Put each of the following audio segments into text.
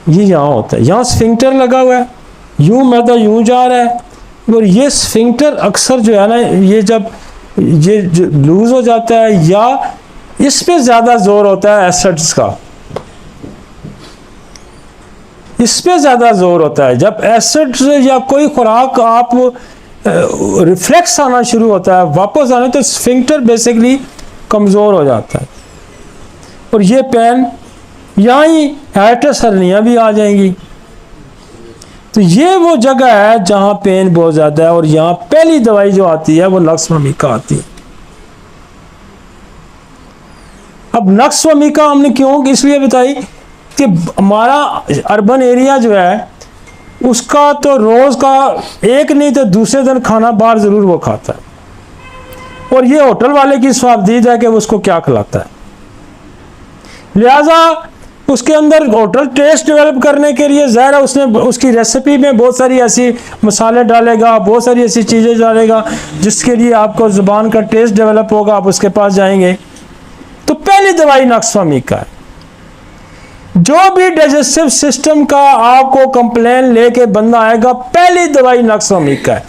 ये यहाँ होता है, यहाँ स्फिंक्टर लगा हुआ है, यूं मैदा यूं जा रहा है। और ये स्फिंक्टर अक्सर जो है ना, ये जब ये लूज हो जाता है या इस पे ज़्यादा जोर होता है एसिड्स का, इस पे ज़्यादा जोर होता है। जब एसिड्स या कोई खुराक आप रिफ्लेक्स आना शुरू होता है वापस आने, तो स्फिंक्टर बेसिकली कमज़ोर हो जाता है और ये पेन यहाँ ही हाइटस हर्निया भी आ जाएंगी। तो ये वो जगह है जहाँ पेन बहुत ज़्यादा है। और यहाँ पहली दवाई जो आती है वो नक्स वमीका आती है। अब नक्स वमीका हमने क्यों इसलिए बताई कि हमारा अर्बन एरिया जो है उसका तो रोज़ का एक नहीं तो दूसरे दिन खाना बाहर ज़रूर वो खाता है, और ये होटल वाले की स्वाबदीद है कि वो उसको क्या खिलाता है। लिहाजा उसके अंदर होटल टेस्ट डेवलप करने के लिए ज़ाहिर है उसने उसकी रेसिपी में बहुत सारी ऐसी मसाले डालेगा, बहुत सारी ऐसी चीज़ें डालेगा जिसके लिए आपको ज़ुबान का टेस्ट डेवलप होगा, आप उसके पास जाएंगे। तो पहली दवाई नक्स वमीका है। जो भी डाइजेस्टिव सिस्टम का आपको कंप्लेन लेके बंदा आएगा, पहली दवाई नक्स वमीका है।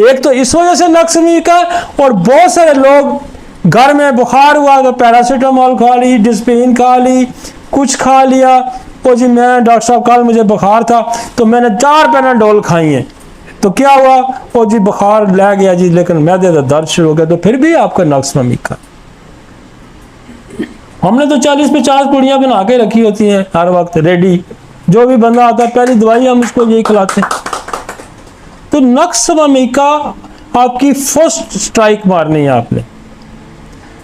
एक तो इस वजह से नक्स वमीका, और बहुत सारे लोग घर में बुखार हुआ तो पैरासीटामोल खा ली, डिस्पिन खा ली, कुछ खा लिया। ओ जी मैं डॉक्टर साहब कल मुझे बुखार था तो मैंने 4 पैनाडोल खाई हैं, तो क्या हुआ? ओ जी बुखार ले गया जी, लेकिन मैदे का दर्द शुरू हो गया। तो फिर भी आपका नक्स वमीका। हमने तो 40-50 पुड़ियाँ बना के रखी होती हैं हर वक्त रेडी, जो भी बंदा आता है पहली दवाई हम उसको यही खिलाते हैं। तो नक्स वमीका आपकी फर्स्ट स्ट्राइक मारनी है आपने।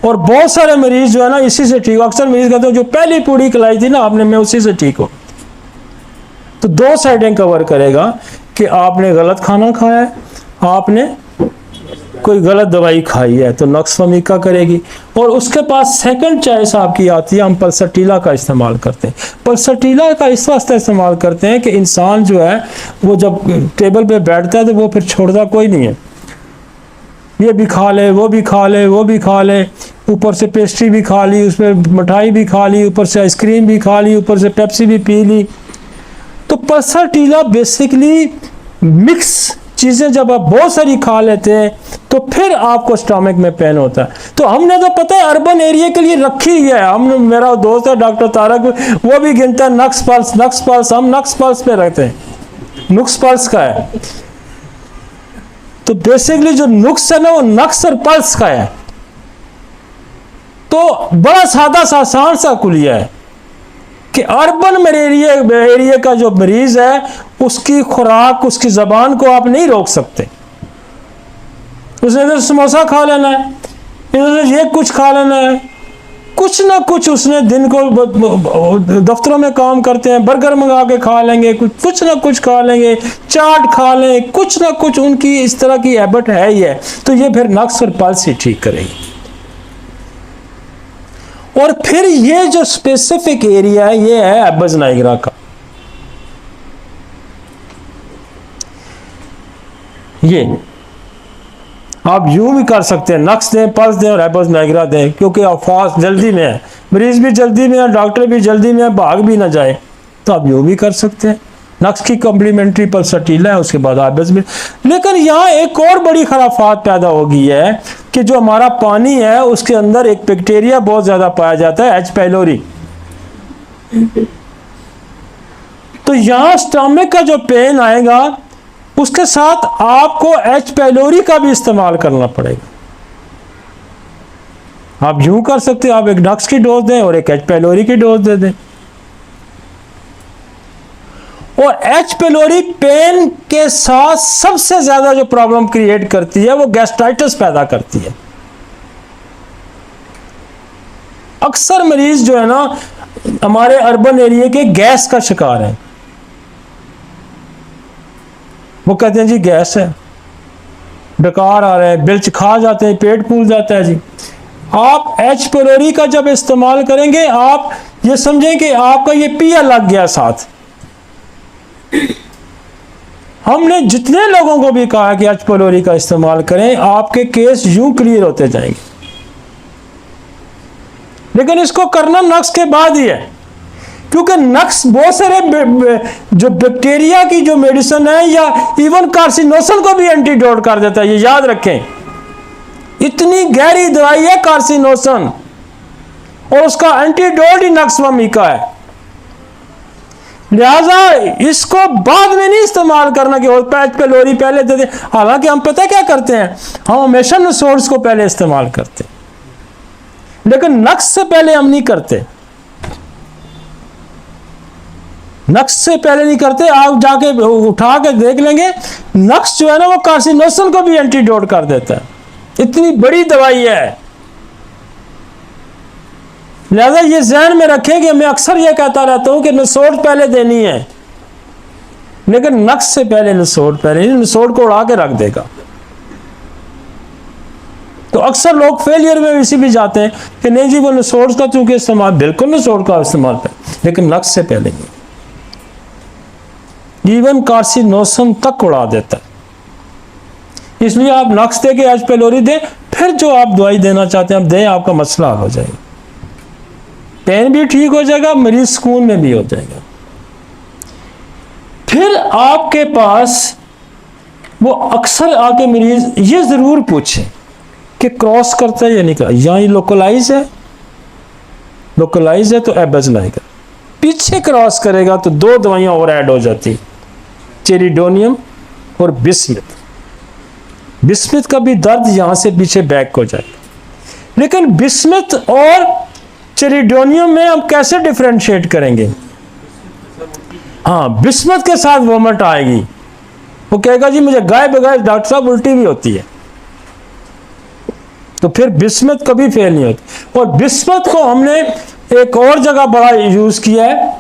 और बहुत सारे मरीज जो है ना इसी से ठीक हो। अक्सर मरीज कहते हैं जो पहली पूड़ी खिलाई थी ना आपने, मैं उसी से ठीक हो। तो 2 साइडें कवर करेगा कि आपने गलत खाना खाया है, आपने कोई गलत दवाई खाई है, तो नक्स वमीका करेगी। और उसके पास सेकंड चॉइस आपकी आती है, हम पल्सटीला का इस्तेमाल करते हैं। पल्सटीला का इस वास्ते इस्तेमाल करते हैं कि इंसान जो है वो जब टेबल पे बैठता है तो वो फिर छोड़ता कोई नहीं है, ये भी खा ले, वो भी खा ले, वो भी खा ले, ऊपर से पेस्ट्री भी खा ली, उसमें मिठाई भी खा ली, ऊपर से आइसक्रीम भी खा ली, ऊपर से पेप्सी भी पी ली। तो पल्सटीला बेसिकली मिक्स चीज़ें जब आप बहुत सारी खा लेते हैं तो फिर आपको स्टमक में पेन होता है। तो हमने तो पता है अर्बन एरिया के लिए रखी ही है। हम, मेरा दोस्त है डॉक्टर तारक, वो भी गिनता है नक्स पल्स, नक्स पल्स। हम नक्स पल्स पे रखते हैं, नुक्स पल्स का है। तो बेसिकली जो नुक्स है ना वो नक्स और पल्स का है। तो बड़ा सादा सा आसान सा कुलिया है कि अर्बन एरिया का जो मरीज है उसकी खुराक, उसकी ज़बान को आप नहीं रोक सकते। उसने इधर समोसा खा लेना है, इधर ये कुछ खा लेना है, कुछ ना कुछ उसने दिन को दफ्तरों में काम करते हैं, बर्गर मंगा के खा लेंगे, कुछ ना कुछ खा लेंगे, चाट खा लें, कुछ ना कुछ उनकी इस तरह की हैबिट है ही है। तो ये फिर नक्स और पल्स ही ठीक करेगी। और फिर ये जो स्पेसिफिक एरिया है ये है एबस नाइगरा का। ये आप यूं भी कर सकते हैं, नक्स दें, पल्स दें और एबस नाइगरा दें, क्योंकि आप फास्ट जल्दी में है, मरीज भी जल्दी में है, डॉक्टर भी जल्दी में है, भाग भी ना जाए, तो आप यूं भी कर सकते हैं। नक्स की कॉम्प्लीमेंट्री पल्सटीला है, उसके बाद एबस भी। लेकिन यहाँ एक और बड़ी खराफात पैदा हो गई है कि जो हमारा पानी है उसके अंदर एक बैक्टीरिया बहुत ज्यादा पाया जाता है, एच पाइलोरी। तो यहाँ स्टमक का जो पेन आएगा उसके साथ आपको एच पाइलोरी का भी इस्तेमाल करना पड़ेगा। आप यूं कर सकते हैं, आप एक नक्स की डोज दें और एक एच पाइलोरी की डोज दे दें। और एच पाइलोरी पेन के साथ सबसे ज्यादा जो प्रॉब्लम क्रिएट करती है वो गैस्ट्राइटिस पैदा करती है। अक्सर मरीज जो है ना हमारे अर्बन एरिया के गैस का शिकार है। वो कहते हैं जी गैस है, डकार आ रहा है, बिल्च खा जाते हैं, पेट फूल जाता है जी। आप एच पाइलोरी का जब इस्तेमाल करेंगे आप ये समझें कि आपका ये पिया लग गया साथ। हमने जितने लोगों को भी कहा कि एच पाइलोरी का इस्तेमाल करें, आपके केस यूं क्लियर होते जाएंगे। लेकिन इसको करना नक्स के बाद ही है, क्योंकि नक्स बहुत सारे जो बैक्टीरिया की जो मेडिसिन है या इवन कार्सिनोसन को भी एंटीडोट कर देता है, ये याद रखें। इतनी गहरी दवाई है कार्सिनोसन, और उसका एंटीडोट ही नक्स वमीका है। लिहाजा इसको बाद में नहीं इस्तेमाल करना कि और पैच पे लोरी पहले दे दे। हालांकि हम पता क्या करते हैं, हम हमेशा नसोर्स को पहले इस्तेमाल करते हैं, लेकिन नक्स से पहले हम नहीं करते। नक्स से पहले नहीं करते। आप जाके उठा के देख लेंगे, नक्स जो है ना वो कार्सिनोसन को भी एंटीडोट कर देता है। इतनी बड़ी दवाई है। लिहाजा ये ध्यान में रखें कि मैं अक्सर ये कहता रहता हूं कि नसोड़ पहले देनी है, लेकिन नक्स से पहले नसोड़ पहले, नसोड़ को उड़ा के रख देगा। तो अक्सर लोग फेलियर में इसी भी जाते हैं कि नहीं जी वो नसोड़ का चूंकि इस्तेमाल, बिल्कुल नसोड़ का इस्तेमाल है, लेकिन नक्स से पहले नहीं। इवन कार्सिनोसन तक उड़ा देता है। इसलिए आप नक्स दे के एच पेलोरी दें, फिर जो आप दवाई देना चाहते हैं आप दें, आपका मसला हो जाएगा, पेन भी ठीक हो जाएगा, मरीज सुकून में भी हो जाएगा। फिर आपके पास वो अक्सर आके मरीज ये जरूर पूछे कि क्रॉस करता है या नहीं करता, या ये लोकलाइज है, लोकलाइज है तो एबज लाएगा, पीछे क्रॉस करेगा तो दो दवाइयां और ऐड हो जाती, चेरिडोनियम और बिस्मिथ। बिस्मिथ का भी दर्द यहां से पीछे बैक हो जाएगा। लेकिन बिस्मिथ और चेरिडोनियम में हम कैसे डिफरेंशिएट करेंगे? हाँ, बिस्मिथ के साथ वोमिट आएगी, वो कहेगा जी मुझे गाय बगाए डॉक्टर साहब उल्टी भी होती है, तो फिर बिस्मिथ कभी फेल नहीं होती। और बिस्मिथ को हमने एक और जगह बड़ा यूज किया है,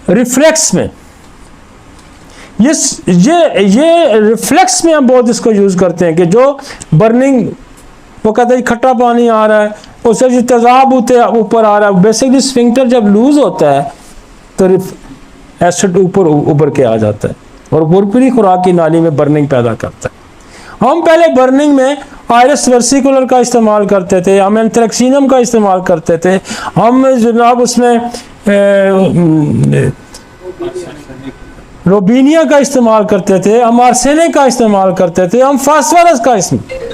रिफ्लेक्स में। ये रिफ्लेक्स में हम बहुत इसको यूज करते हैं कि जो बर्निंग, वो कहते हैं खट्टा पानी आ रहा है, उससे जो तेजाब ऊपर आ रहा है, बेसिकली स्फिंक्टर जब लूज होता है तो एसिड ऊपर उभर के आ जाता है और पूरी खुराक की नाली में बर्निंग पैदा करता है। हम पहले बर्निंग में आयरस वर्सिकुलर का इस्तेमाल करते थे, हम एंथ्रेक्सिनम का इस्तेमाल करते थे, हम जनाब उसमें रोबीनिया का इस्तेमाल करते थे, हम आर्सेनिक का इस्तेमाल करते थे, हम फास्फोरस का इस्तेमाल।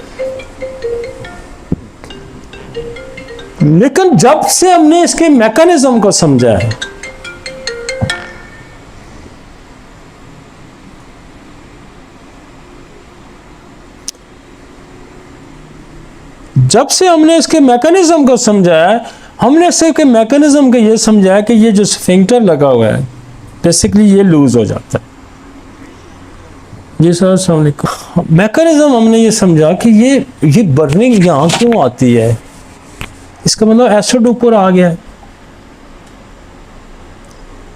लेकिन जब से हमने इसके मैकेनिज्म को समझा है, जब से हमने इसके मैकेनिज्म को समझा है, हमने इसके मैकेनिज्म को ये समझा है कि ये जो स्फिंक्टर लगा हुआ है बेसिकली ये लूज हो जाता है। जी सर, अस्सलाम वालेकुम। मैकेनिज्म हमने ये समझा कि ये बर्निंग यहाँ क्यों आती है, इसका मतलब एसिड ऊपर आ गया है।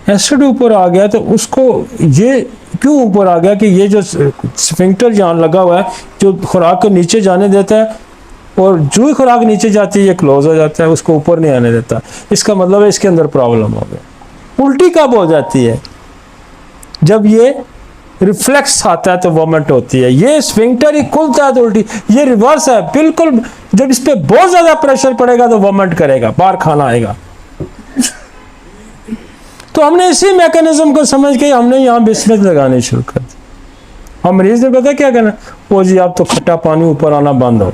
एसिड ऊपर आ गया तो उसको ये क्यों ऊपर आ गया कि ये जो स्फिंक्टर यहाँ लगा हुआ है जो खुराक को नीचे जाने देता है, और जो ही खुराक नीचे जाती है ये क्लोज हो जाता है, उसको ऊपर नहीं आने देता। इसका मतलब है इसके अंदर प्रॉब्लम हो गया। उल्टी कब हो जाती है? जब ये रिफ्लेक्स आता है तो वोमिट होती है। ये स्फिंक्टर ही खुलता है तो उल्टी। ये रिवर्स है बिल्कुल। जब इस पे बहुत ज्यादा प्रेशर पड़ेगा तो वोमिट करेगा, बाहर खाना आएगा। तो हमने इसी मैकेनिज्म को समझ के हमने यहाँ बिस्मिथ लगानी शुरू कर दी। हम मरीज ने पता क्या कहना, वो जी आप तो खट्टा पानी ऊपर आना बंद हो।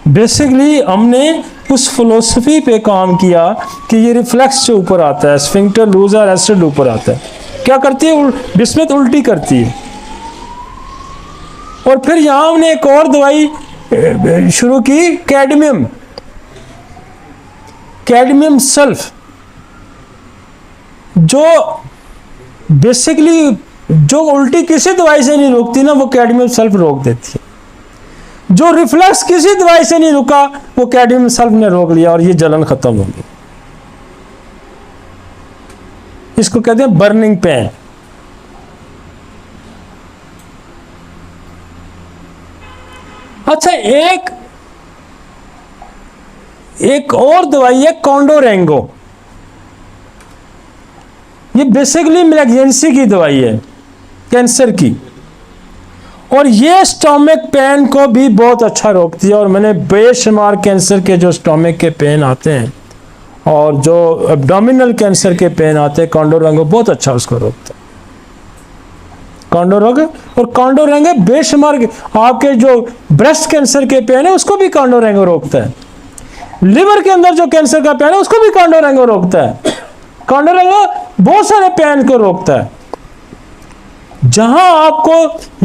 बेसिकली हमने उस फिलोसफी पे काम किया कि ये रिफ्लेक्स से ऊपर आता है, स्फिंक्टर लूज और एसिड ऊपर आता है। क्या करती है? बिस्मिथ उल्टी करती है। और फिर यहां हमने एक और दवाई शुरू की, कैडमियम सल्फ, जो बेसिकली जो उल्टी किसी दवाई से नहीं रोकती ना, वो कैडमियम सल्फ रोक देती है। जो रिफ्लेक्स किसी दवाई से नहीं रुका, वो कैडमियम सल्फ ने रोक लिया और ये जलन खत्म हो गई। इसको कहते हैं बर्निंग पेन। अच्छा, एक और दवाई है कॉन्डोरेंगो। ये बेसिकली मेलेग्नेंसी की दवाई है, कैंसर की, और ये स्टोमिक पेन को भी बहुत अच्छा रोकती है। और मैंने बेशुमार कैंसर के जो स्टोमिक के पेन आते हैं और जो एब्डोमिनल कैंसर के पेन आते हैं, कांडोरेंगो बहुत अच्छा उसको रोकता है। कांडोरेंगो, और कांडोरेंगो बेशुमार आपके जो ब्रेस्ट कैंसर के पेन है उसको भी कांडोरेंगो रोकता है। लिवर के अंदर जो कैंसर का पेन है उसको भी कांडोरेंगो रोकता है। कांडोरेंगो बहुत सारे पेन को रोकता है। जहां आपको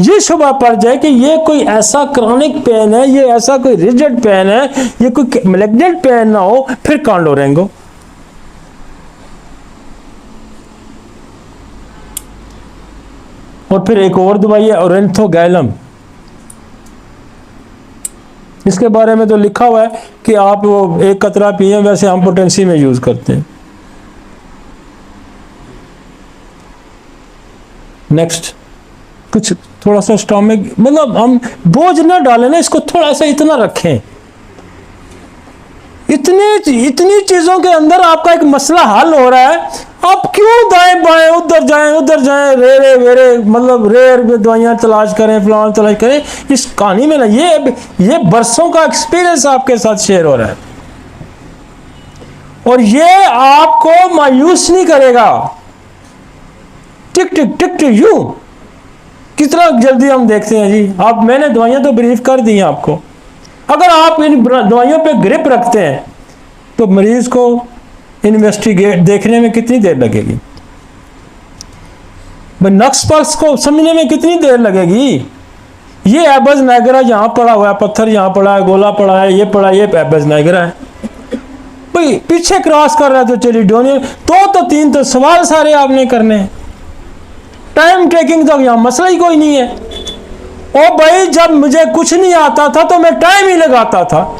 ये शुबा पड़ जाए कि ये कोई ऐसा क्रॉनिक पेन है, ये ऐसा कोई रिजिड पेन है, ये कोई मैलिग्नेंट पेन ना हो, फिर कांडोरेंगो। और फिर एक और दवाई है ओरेंथोगैलम। इसके बारे में तो लिखा हुआ है कि आप वो एक कतरा पिए, वैसे हम पोटेंसी में यूज करते हैं। नेक्स्ट, कुछ थोड़ा सा स्टोमिक, मतलब हम बोझ ना डालें ना इसको, थोड़ा सा इतना रखें। इतनी चीजों के अंदर आपका एक मसला हल हो रहा है, आप क्यों दाएं बाएं उधर जाएं रेरे वेरे, मतलब रेर दवाइयां तलाश करें, फलान तलाश करें। इस कहानी में ना ये बरसों का एक्सपीरियंस आपके साथ शेयर हो रहा है, और ये आपको मायूस नहीं करेगा। टिक टिक टिक टिक यूं कितना जल्दी हम देखते हैं जी। आप, मैंने दवाइयां तो ब्रीफ कर दी हैं आपको। अगर आप इन दवाइयों पे ग्रिप रखते हैं तो मरीज को इन्वेस्टिगेट देखने में कितनी देर लगेगी, नक्स पल्स को समझने में कितनी देर लगेगी। ये एबस नाइगरा यहाँ पड़ा हुआ है, पत्थर यहाँ पड़ा है, गोला पड़ा है, ये पड़ा, ये एबस नाइगरा है भाई। पीछे क्रॉस कर रहा है तो चेलिडोनियम, तो 3 तो सवाल सारे आपने करने हैं। टाइम टेकिंग तो यहाँ मसला ही कोई नहीं है। ओ भाई, जब मुझे कुछ नहीं आता था तो मैं टाइम ही लगाता था।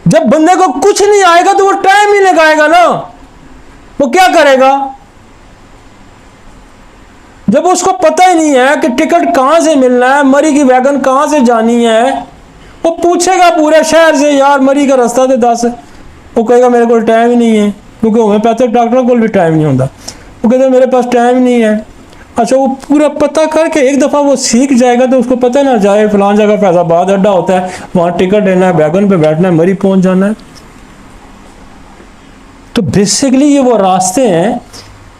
जब बंदे को कुछ नहीं आएगा तो वो टाइम ही लगाएगा ना। वो क्या करेगा जब उसको पता ही नहीं है कि टिकट कहां से मिलना है, मरी की वैगन कहां से जानी है। वो पूछेगा पूरे शहर से, यार मरी का रास्ता तो 10। वो कहेगा मेरे को टाइम ही नहीं है, क्योंकि होम्योपैथिक डॉक्टरों को भी टाइम नहीं होता। वो कहते मेरे पास टाइम नहीं है। अच्छा, वो पूरा पता करके एक दफ़ा वो सीख जाएगा तो उसको पता ना जाए फलान जगह फैजाबाद अड्डा होता है, वहाँ टिकट लेना है, वैगन पे बैठना है, मरी पहुँच जाना है। तो बेसिकली ये वो रास्ते हैं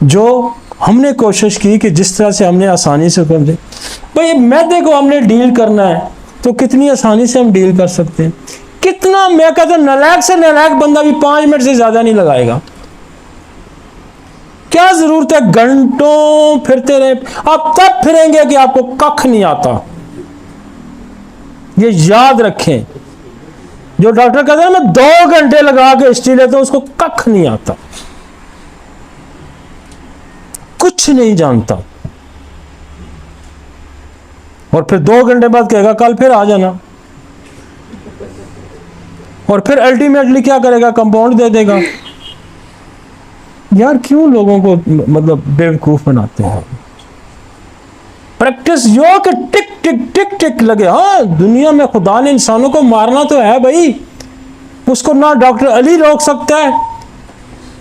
जो हमने कोशिश की कि जिस तरह से हमने आसानी से कर दे। भाई मैदे को हमने डील करना है तो कितनी आसानी से हम डील कर सकते हैं। कितना, मैं कहता हूं नालायक से नालायक बंदा भी 5 मिनट से ज्यादा नहीं लगाएगा। क्या जरूरत है घंटों फिरते रहे। आप तब फिरेंगे कि आपको कख नहीं आता। ये याद रखें। जो डॉक्टर कहते हैं मैं 2 घंटे लगा के हिस्ट्री लेता हूं, उसको कख नहीं आता, कुछ नहीं जानता। और फिर 2 घंटे बाद कहेगा कल फिर आ जाना, और फिर अल्टीमेटली क्या करेगा, कंपाउंड दे देगा। यार क्यों लोगों को मतलब बेवकूफ बनाते हैं। प्रैक्टिस यो कि टिक टिक टिक टिक लगे। हाँ, दुनिया में खुदा ने इंसानों को मारना तो है भाई, उसको ना डॉक्टर अली रोक सकता है,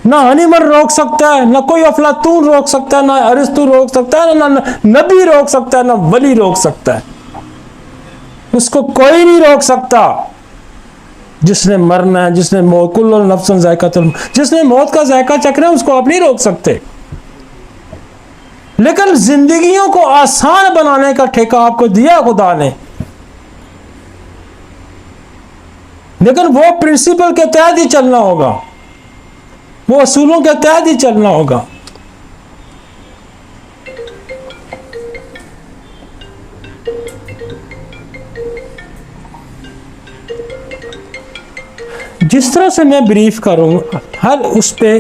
ना हनीमन रोक सकता है, ना कोई अफलातून रोक सकता है, ना अरिस्तु रोक सकता है, ना नबी रोक सकता है, ना वली रोक सकता है। उसको कोई नहीं रोक सकता। जिसने मरना है, जिसने कुल नफ्सन जायकातुल, जिसने मौत का जायका चखना है, उसको आप नहीं रोक सकते। लेकिन जिंदगियों को आसान बनाने का ठेका आपको दिया खुदा ने, लेकिन वो प्रिंसिपल के तहत ही चलना होगा, वो असूलों के तहत ही चलना होगा। जिस तरह से मैं ब्रीफ करूं, हर उस पे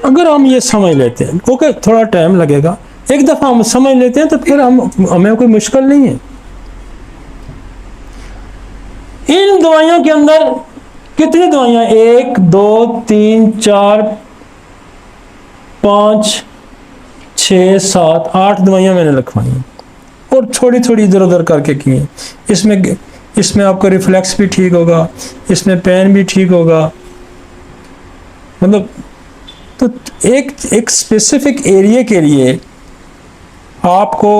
अगर हम ये समझ लेते हैं, ओके थोड़ा टाइम लगेगा, एक दफा हम समझ लेते हैं तो फिर हमें कोई मुश्किल नहीं है। इन दवाइयों के अंदर कितनी दवाइयां, 1 2 3 4 5 6 7 8 दवाइयां मैंने लिखवाई हैं, और थोड़ी थोड़ी इधर उधर करके की हैं। इसमें आपका रिफ्लेक्स भी ठीक होगा, इसमें पेन भी ठीक होगा। मतलब तो एक स्पेसिफिक एरिया के लिए आपको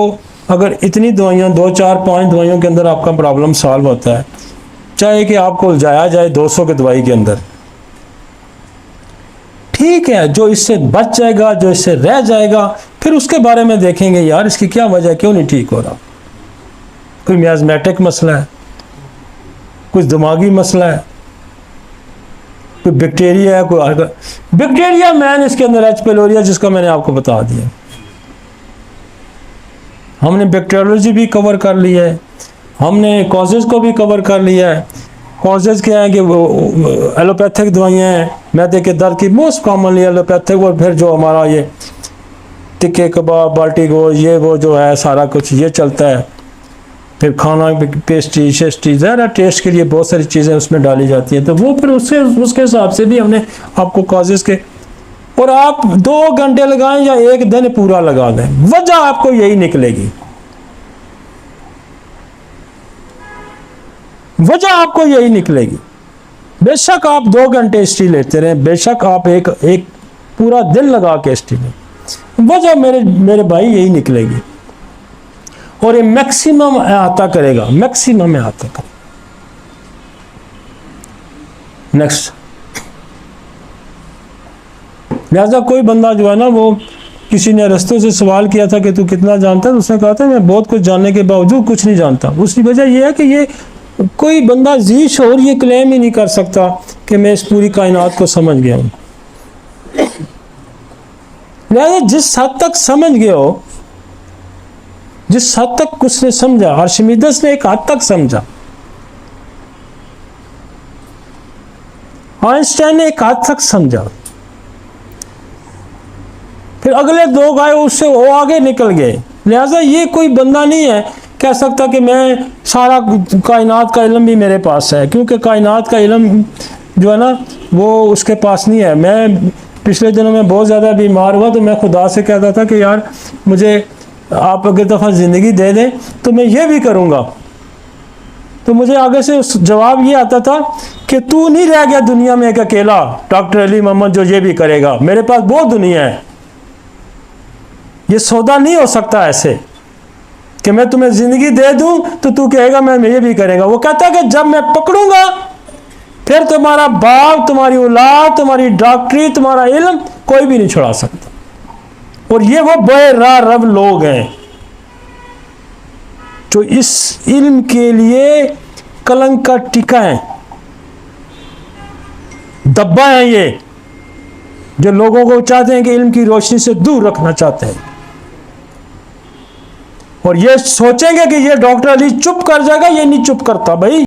अगर इतनी दवाइयाँ 2 4 5 दवाइयों के अंदर आपका प्रॉब्लम सॉल्व होता है, चाहे कि आपको उलझाया जाए 200 की दवाई के अंदर। ठीक है, जो इससे बच जाएगा, जो इससे रह जाएगा, फिर उसके बारे में देखेंगे यार इसकी क्या वजह, क्यों नहीं ठीक हो रहा। कोई मियाज़मेटिक मसला है, कुछ दिमागी मसला है, कोई बैक्टीरिया है, कोई बैक्टीरिया मैन इसके अंदर एच पेलोरिया, जिसका मैंने आपको बता दिया। हमने बैक्टीरियोलॉजी भी कवर कर लिया है, हमने कॉजेज़ को भी कवर कर लिया है। कॉजेज़ क्या है कि वो एलोपैथिक दवाइयाँ हैं, मैदे के दर्द की मोस्ट कॉमनली एलोपैथिक, और फिर जो हमारा ये टिक्के कबाब, बाल्टी गोश्त, ये वो जो है सारा कुछ ये चलता है। फिर खाना, पेस्ट्री शेस्ट्री, ज़रा टेस्ट के लिए बहुत सारी चीज़ें उसमें डाली जाती हैं, तो वो फिर उसके हिसाब से भी हमने आपको कॉजेज़ के, और आप 2 घंटे लगाएं या 1 दिन पूरा लगा दें, वजह आपको यही निकलेगी। वजह आपको यही निकलेगी। बेशक आप 2 घंटे हिस्ट्री लेते रहे, बेशक आप एक पूरा दिन लगा के हिस्ट्री लें, वजह मेरे भाई यही निकलेगी। और ये मैक्सिमम अहाता करेगा, मैक्सिमम अहाता करेगा। नेक्स्ट, लिहाजा कोई बंदा जो है ना, वो किसी ने रस्तों से सवाल किया था कि तू कितना जानता है, तो उसने कहा था मैं बहुत कुछ जानने के बावजूद कुछ नहीं जानता। उसकी वजह यह है कि ये कोई बंदा जी शोर ये क्लेम ही नहीं कर सकता कि मैं इस पूरी कायनात को समझ गया हूँ। लिहाजा जिस हद तक समझ गए हो, जिस हद तक उसने समझा, आर्शिमीदेस ने एक हद तक समझा, आइंस्टाइन ने एक हद तक समझा, फिर अगले 2 आए उससे वो आगे निकल गए। लिहाजा ये कोई बंदा नहीं है कह सकता कि मैं सारा कायनात का इल्म भी मेरे पास है, क्योंकि कायनात का इल्म जो है ना वो उसके पास नहीं है। मैं पिछले दिनों में बहुत ज़्यादा बीमार हुआ, तो मैं खुदा से कहता था कि यार मुझे आप अगर दफ़ा ज़िंदगी दे दें तो मैं ये भी करूँगा। तो मुझे आगे से जवाब ये आता था कि तू नहीं रह गया दुनिया में एक अकेला डॉक्टर अली मोहम्मद जो ये भी करेगा, मेरे पास बहुत दुनिया है। ये सौदा नहीं हो सकता ऐसे कि मैं तुम्हें ज़िंदगी दे दूं तो तू कहेगा मैं ये भी करेगा। वो कहता है कि जब मैं पकड़ूंगा फिर तुम्हारा बाप, तुम्हारी औलाद, तुम्हारी डॉक्टरी, तुम्हारा इल्म कोई भी नहीं छुड़ा सकता। और ये वो बड़े रब लोग हैं जो इस इल्म के लिए कलंक का टिका है, दब्बा है, ये जो लोगों को चाहते हैं कि इल्म की रोशनी से दूर रखना चाहते हैं, और ये सोचेंगे कि ये डॉक्टर अली चुप कर जाएगा। ये नहीं चुप करता भाई।